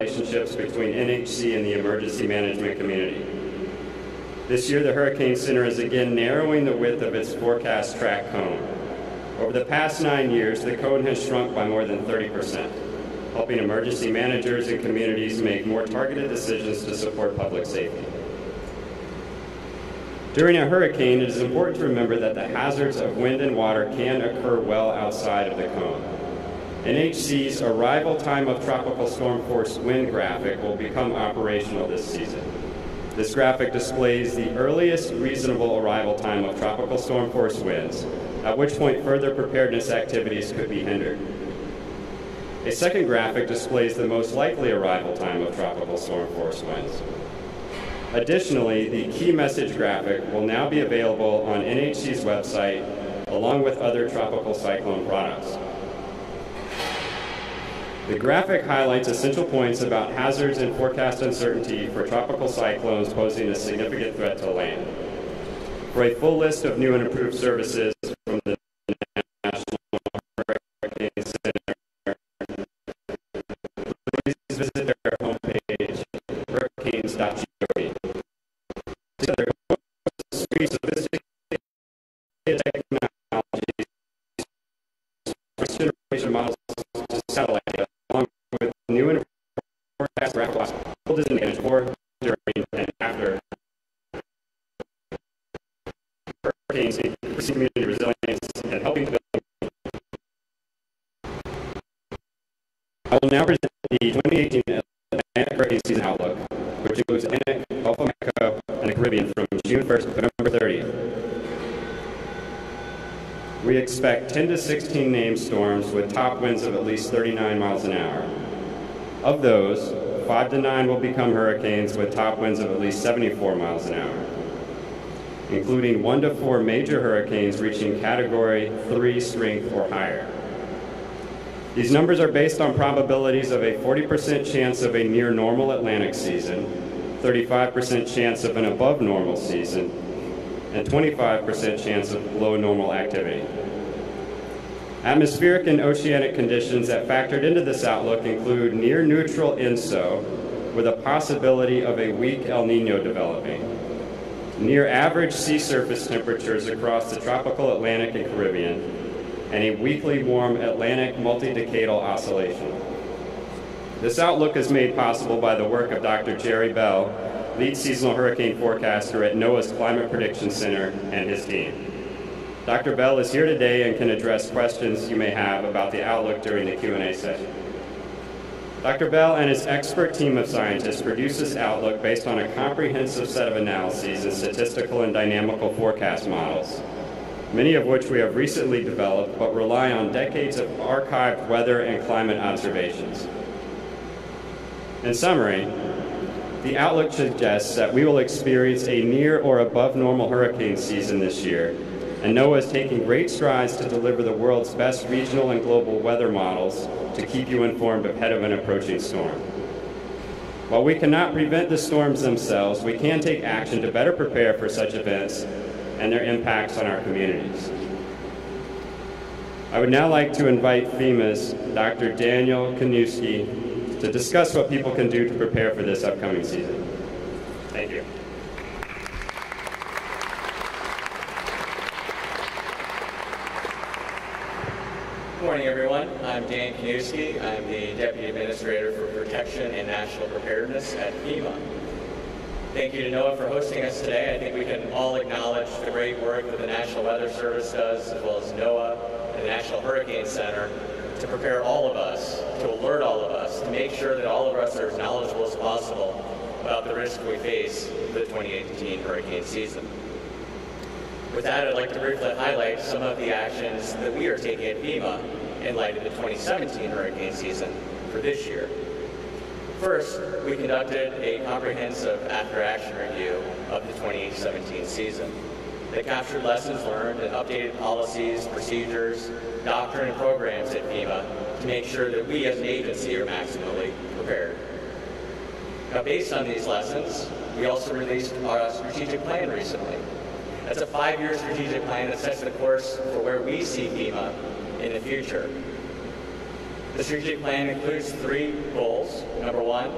relationships between NHC and the emergency management community. This year, the Hurricane Center is again narrowing the width of its forecast track cone. Over the past 9 years, the cone has shrunk by more than 30%, helping emergency managers and communities make more targeted decisions to support public safety. During a hurricane, it is important to remember that the hazards of wind and water can occur well outside of the cone. NHC's arrival time of tropical storm force wind graphic will become operational this season. This graphic displays the earliest reasonable arrival time of tropical storm force winds, at which point further preparedness activities could be hindered. A second graphic displays the most likely arrival time of tropical storm force winds. Additionally, the key message graphic will now be available on NHC's website, along with other tropical cyclone products. The graphic highlights essential points about hazards and forecast uncertainty for tropical cyclones posing a significant threat to land. For a full list of new and improved services from the National Hurricane Center, please visit their homepage, hurricanes.gov. Together, suite of sophisticated technologies, first generation models to satellite data, along with new and forecast graphics, will advantage for, during, and after hurricanes, increasing community resilience and helping build. I will now present the 2018 Atlantic Hurricane Season Outlook, which includes Atlantic, Gulf of Mexico, and the Caribbean from June 1st to November 30th. We expect 10 to 16 named storms with top winds of at least 39 miles an hour. Of those, 5 to 9 will become hurricanes with top winds of at least 74 miles an hour, including 1 to 4 major hurricanes reaching Category 3 strength or higher. These numbers are based on probabilities of a 40% chance of a near normal Atlantic season, 35% chance of an above normal season, and 25% chance of below normal activity. Atmospheric and oceanic conditions that factored into this outlook include near neutral INSO with a possibility of a weak El Nino developing, near average sea surface temperatures across the tropical Atlantic and Caribbean, and a weakly warm Atlantic multi-decadal oscillation. This outlook is made possible by the work of Dr. Jerry Bell, lead seasonal hurricane forecaster at NOAA's Climate Prediction Center, and his team. Dr. Bell is here today and can address questions you may have about the outlook during the Q&A session. Dr. Bell and his expert team of scientists produce this outlook based on a comprehensive set of analyses and statistical and dynamical forecast models, many of which we have recently developed but rely on decades of archived weather and climate observations. In summary, the outlook suggests that we will experience a near or above normal hurricane season this year, and NOAA is taking great strides to deliver the world's best regional and global weather models to keep you informed ahead of an approaching storm. While we cannot prevent the storms themselves, we can take action to better prepare for such events and their impacts on our communities. I would now like to invite FEMA's Dr. Daniel Kaniewski to discuss what people can do to prepare for this upcoming season. Thank you. Good morning, everyone. I'm Dan Kaniewski. I'm the Deputy Administrator for Protection and National Preparedness at FEMA. Thank you to NOAA for hosting us today. I think we can all acknowledge the great work that the National Weather Service does, as well as NOAA and the National Hurricane Center, to prepare all of us, to alert all of us, to make sure that all of us are as knowledgeable as possible about the risk we face for the 2018 hurricane season. With that, I'd like to briefly highlight some of the actions that we are taking at FEMA in light of the 2017 hurricane season for this year. First, we conducted a comprehensive after-action review of the 2017 season that captured lessons learned and updated policies, procedures, doctrine, and programs at FEMA to make sure that we as an agency are maximally prepared. Now, based on these lessons, we also released our strategic plan recently. That's a 5-year strategic plan that sets the course for where we see FEMA in the future. The strategic plan includes 3 goals. Number 1,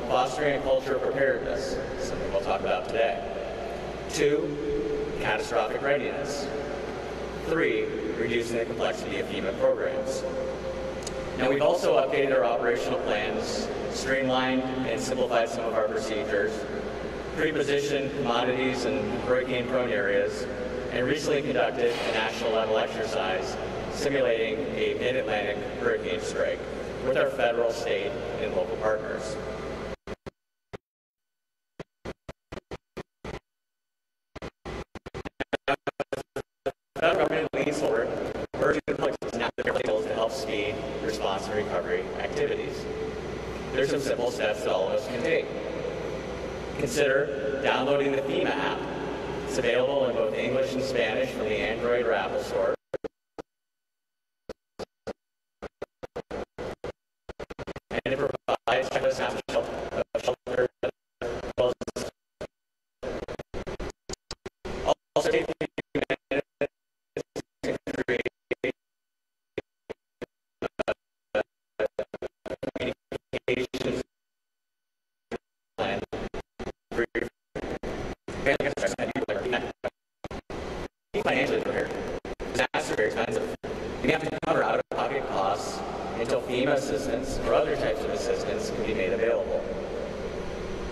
fostering a culture of preparedness, something we'll talk about today. 2, catastrophic readiness. 3, reducing the complexity of FEMA programs. Now, we've also updated our operational plans, streamlined and simplified some of our procedures, pre-positioned commodities in hurricane-prone areas, and recently conducted a national-level exercise simulating a mid-Atlantic hurricane strike with our federal, state, and local partners. The federal government leans forward, urging the public to enact their bills to help speed response and recovery activities. There's some simple steps that all of us can take. Consider downloading the FEMA app. It's available in both English and Spanish from the Android or Apple Store. And it provides checklist maps of shelter as well as also take a few minutes to create communications plan for your family and be financially prepared. Disasters are very expensive. You have to cover out-of-pocket costs until FEMA assistance or other types of assistance can be made available.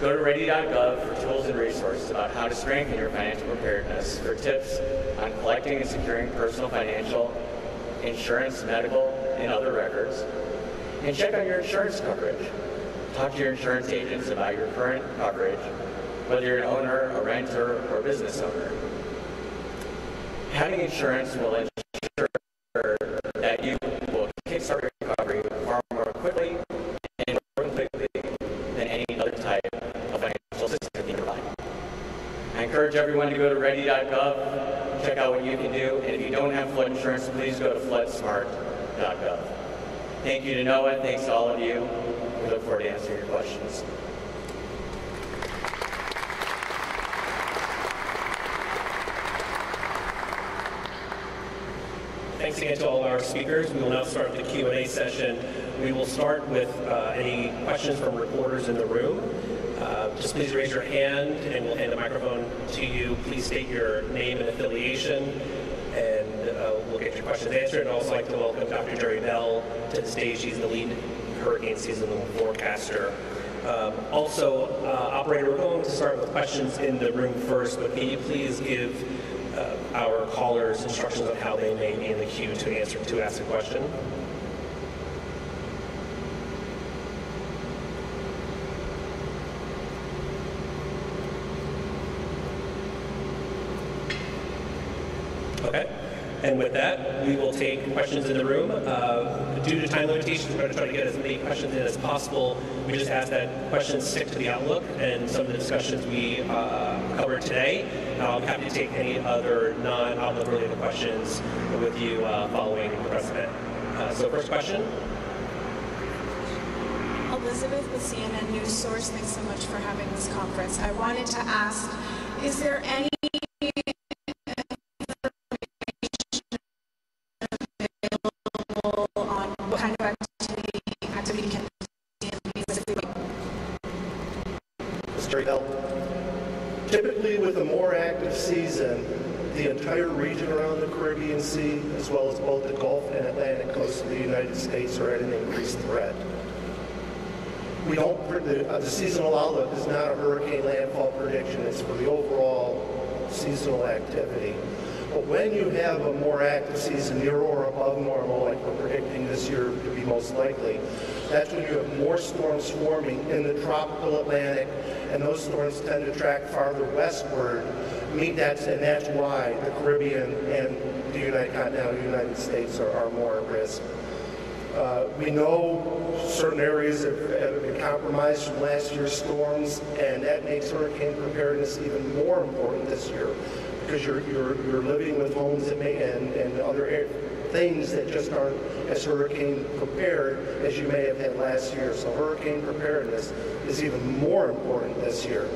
Go to ready.gov for tools and resources about how to strengthen your financial preparedness, for tips on collecting and securing personal financial, insurance, medical, and other records. And check on your insurance coverage. Talk to your insurance agents about your current coverage, whether you're an owner, a renter, or a business owner. Having insurance will ensure that you will kickstart recovery far more quickly and more completely than any other type of financial assistance you provide. I encourage everyone to go to ready.gov, check out what you can do, and if you don't have flood insurance, please go to floodsmart.gov. Thank you to NOAA, thanks to all of you. We look forward to answering your questions. Thanks again to all our speakers. We will now start the Q&A session. We will start with any questions from reporters in the room. Just please raise your hand and we'll hand the microphone to you. Please state your name and affiliation, and we'll get your questions answered. And I'd also like to welcome Dr. Jerry Bell to the stage. He's the lead hurricane seasonal forecaster. Operator, we're going to start with questions in the room first, but can you please give our callers instructions on how they may be in the queue to ask a question? Okay. And with that, we will take questions in the room. Due to time limitations, we're going to try to get as many questions in as possible. We just ask that questions stick to the outlook and some of the discussions we covered today. I'll be happy to take any other non-outlook related questions with you following the president. So first question. Elizabeth with CNN News Source, thanks so much for having this conference. I wanted to ask, is there any on what kind of activity can Mr. Jerry Bell. Typically, with a more active season, the entire region around the Caribbean Sea, as well as both the Gulf and Atlantic coast of the United States, are at an increased threat. We don't. The seasonal outlook is not a hurricane landfall prediction. It's for the overall seasonal activity. But when you have a more active season, near or above normal, like we're predicting this year to be most likely, that's when you have more storms forming in the tropical Atlantic, and those storms tend to track farther westward. And that's why the Caribbean and the continental United States are more at risk. We know certain areas have been compromised from last year's storms, and that makes hurricane preparedness even more important this year, because you're living with homes that and other things that just aren't as hurricane prepared as you may have had last year. So hurricane preparedness is even more important this year.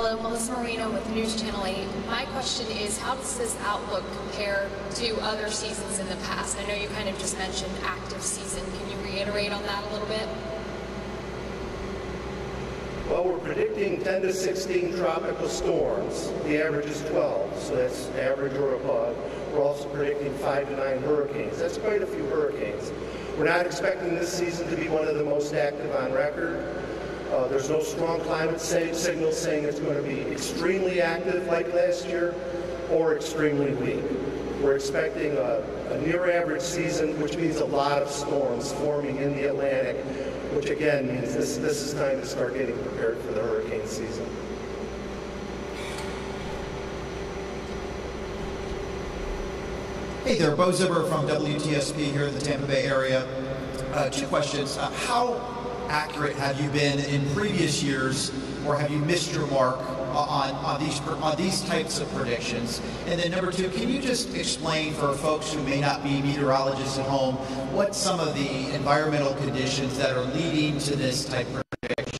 Hello, Melissa Marino with News Channel 8. My question is, how does this outlook compare to other seasons in the past? I know you kind of just mentioned active season. Can you reiterate on that a little bit? Well, we're predicting 10 to 16 tropical storms. The average is 12, so that's average or above. We're also predicting 5 to 9 hurricanes. That's quite a few hurricanes. We're not expecting this season to be one of the most active on record. There's no strong climate signal saying it's going to be extremely active like last year or extremely weak. We're expecting a near average season, which means a lot of storms forming in the Atlantic, which again means this is time to start getting prepared for the hurricane season. Hey there, Bo Zibber from WTSP here in the Tampa Bay area. 2 questions. How accurate have you been in previous years, or have you missed your mark on these types of predictions? And then number 2, can you just explain for folks who may not be meteorologists at home what some of the environmental conditions that are leading to this type of prediction?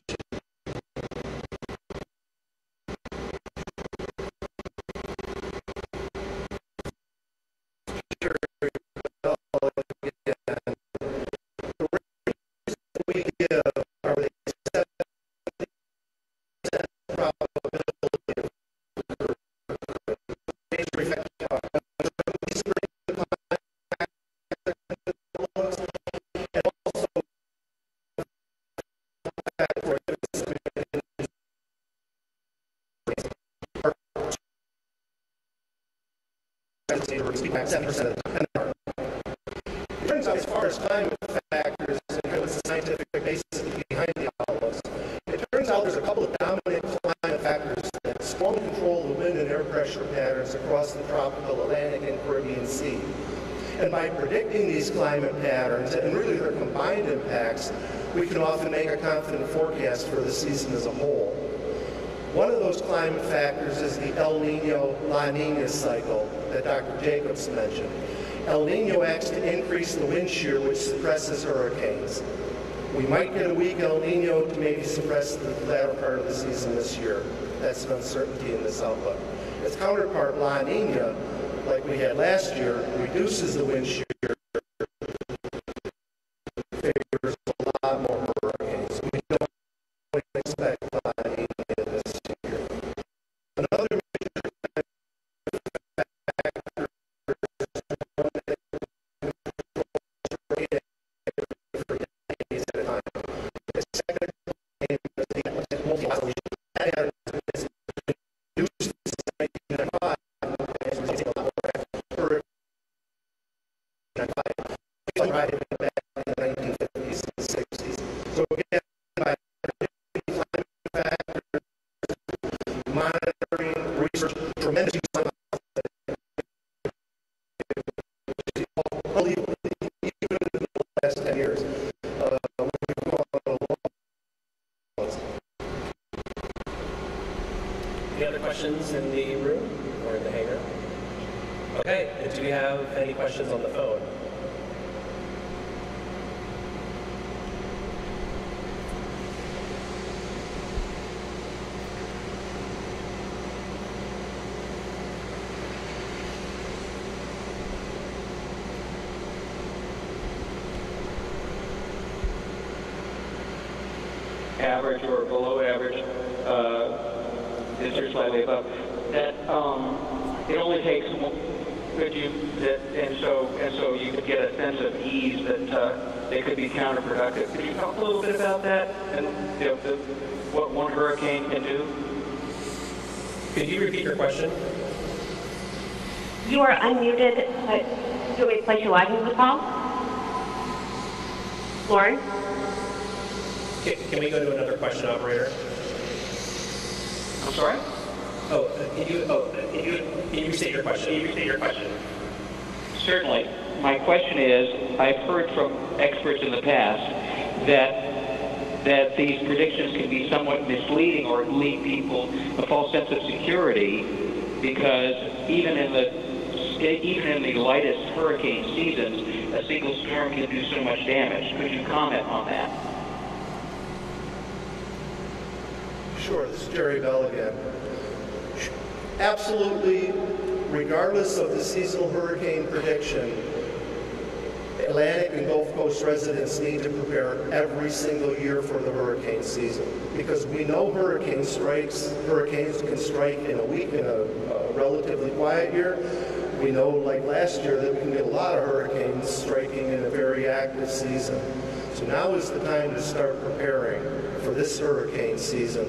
It turns out, as far as climate factors and what's the scientific basis behind the outlooks, it turns out there's a couple of dominant climate factors that strongly control the wind and air pressure patterns across the tropical Atlantic and Caribbean Sea. And by predicting these climate patterns and really their combined impacts, we can often make a confident forecast for the season as a whole. One of those climate factors is the El Nino-La Nina cycle that Dr. Jacobs mentioned. El Nino acts to increase the wind shear, which suppresses hurricanes. We might get a weak El Nino to maybe suppress the latter part of the season this year. That's an uncertainty in this outlook. Its counterpart, La Nina, like we had last year, reduces the wind shear, favors a lot more hurricanes. We don't expect La Nina this year. Another major factor is one that controls rate for decades at a time. The second is the multi-oscillation pattern is reduced since 1995. Back in the 1950s and 60s. So again, by predicting climate factors, monitoring, research, tremendous use of even in the last 10 years. We've gone a long way. Any other questions in the room or in the hangar? Okay, and do we have any questions on the phone? Average or below average, is or slightly above. That it only takes. Could you and so you could get a sense of ease that they could be counterproductive. Could you talk a little bit about that and what one hurricane can do? Could you repeat your question? You are unmuted. Do we place you live in the call? Lauren? Can we go to another question, operator? I'm sorry? Can you restate your question? Certainly. My question is, I've heard from experts in the past that these predictions can be somewhat misleading or lead people a false sense of security, because even in the lightest hurricane seasons, a single storm can do so much damage. Could you comment on that? Sure, this is Jerry Bell again. Absolutely, regardless of the seasonal hurricane prediction, Atlantic and Gulf Coast residents need to prepare every single year for the hurricane season, because we know hurricanes can strike in a week in a relatively quiet year. We know, like last year, that we can get a lot of hurricanes striking in a very active season. So now is the time to start preparing for this hurricane season,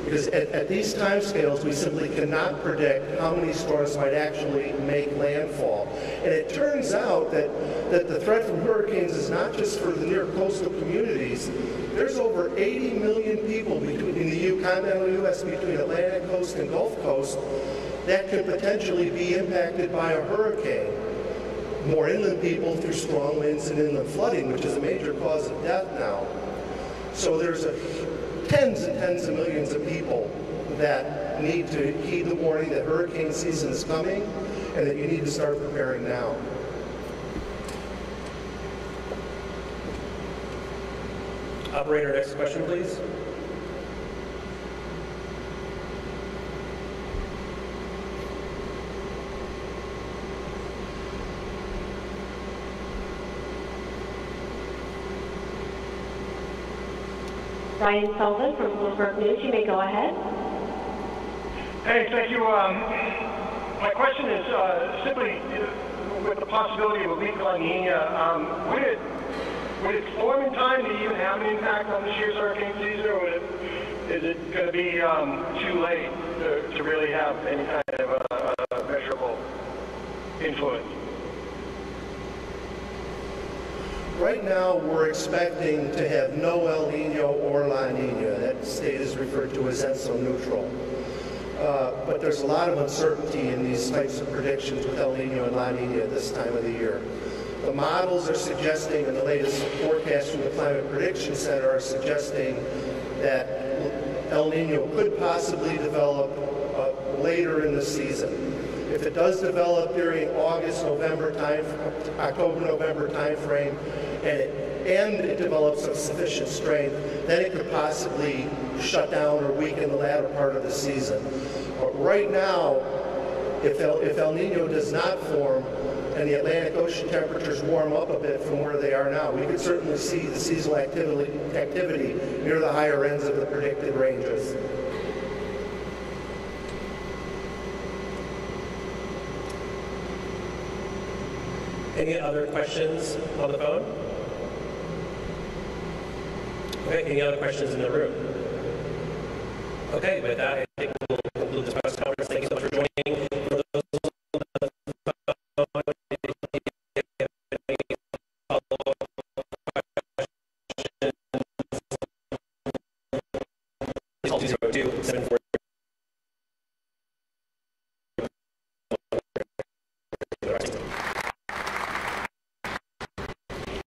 because at these timescales, we simply cannot predict how many storms might actually make landfall. And it turns out that the threat from hurricanes is not just for the near coastal communities. There's over 80 million people in the continental U.S. between Atlantic coast and Gulf Coast that could potentially be impacted by a hurricane. More inland people through strong winds and inland flooding, which is a major cause of death now. So there's tens and tens of millions of people that need to heed the warning that hurricane season is coming and that you need to start preparing now. Operator, next question, please. Ryan Sullivan from Bloomberg News, you may go ahead. Hey, thank you. My question is simply with the possibility of a weak La Nina, would it form in time to even have an impact on this year's hurricane season, or is it going to be too late to really have any kind of a measurable influence? Right now, we're expecting to have no El Nino or La Nina. That state is referred to as ENSO neutral. But there's a lot of uncertainty in these types of predictions with El Nino and La Nina at this time of the year. The models are suggesting, and the latest forecast from the Climate Prediction Center are suggesting that El Nino could possibly develop later in the season. If it does develop during October-November time frame, and it develops of sufficient strength, then it could possibly shut down or weaken the latter part of the season. But right now, if El Nino does not form and the Atlantic Ocean temperatures warm up a bit from where they are now, we could certainly see the seasonal activity near the higher ends of the predicted ranges. Any other questions on the phone? Okay, any other questions in the room? Okay, with that, I think we'll conclude this press conference. Thank you so much for joining. For those on the phone, if you have any follow-up questions, please call 202-740.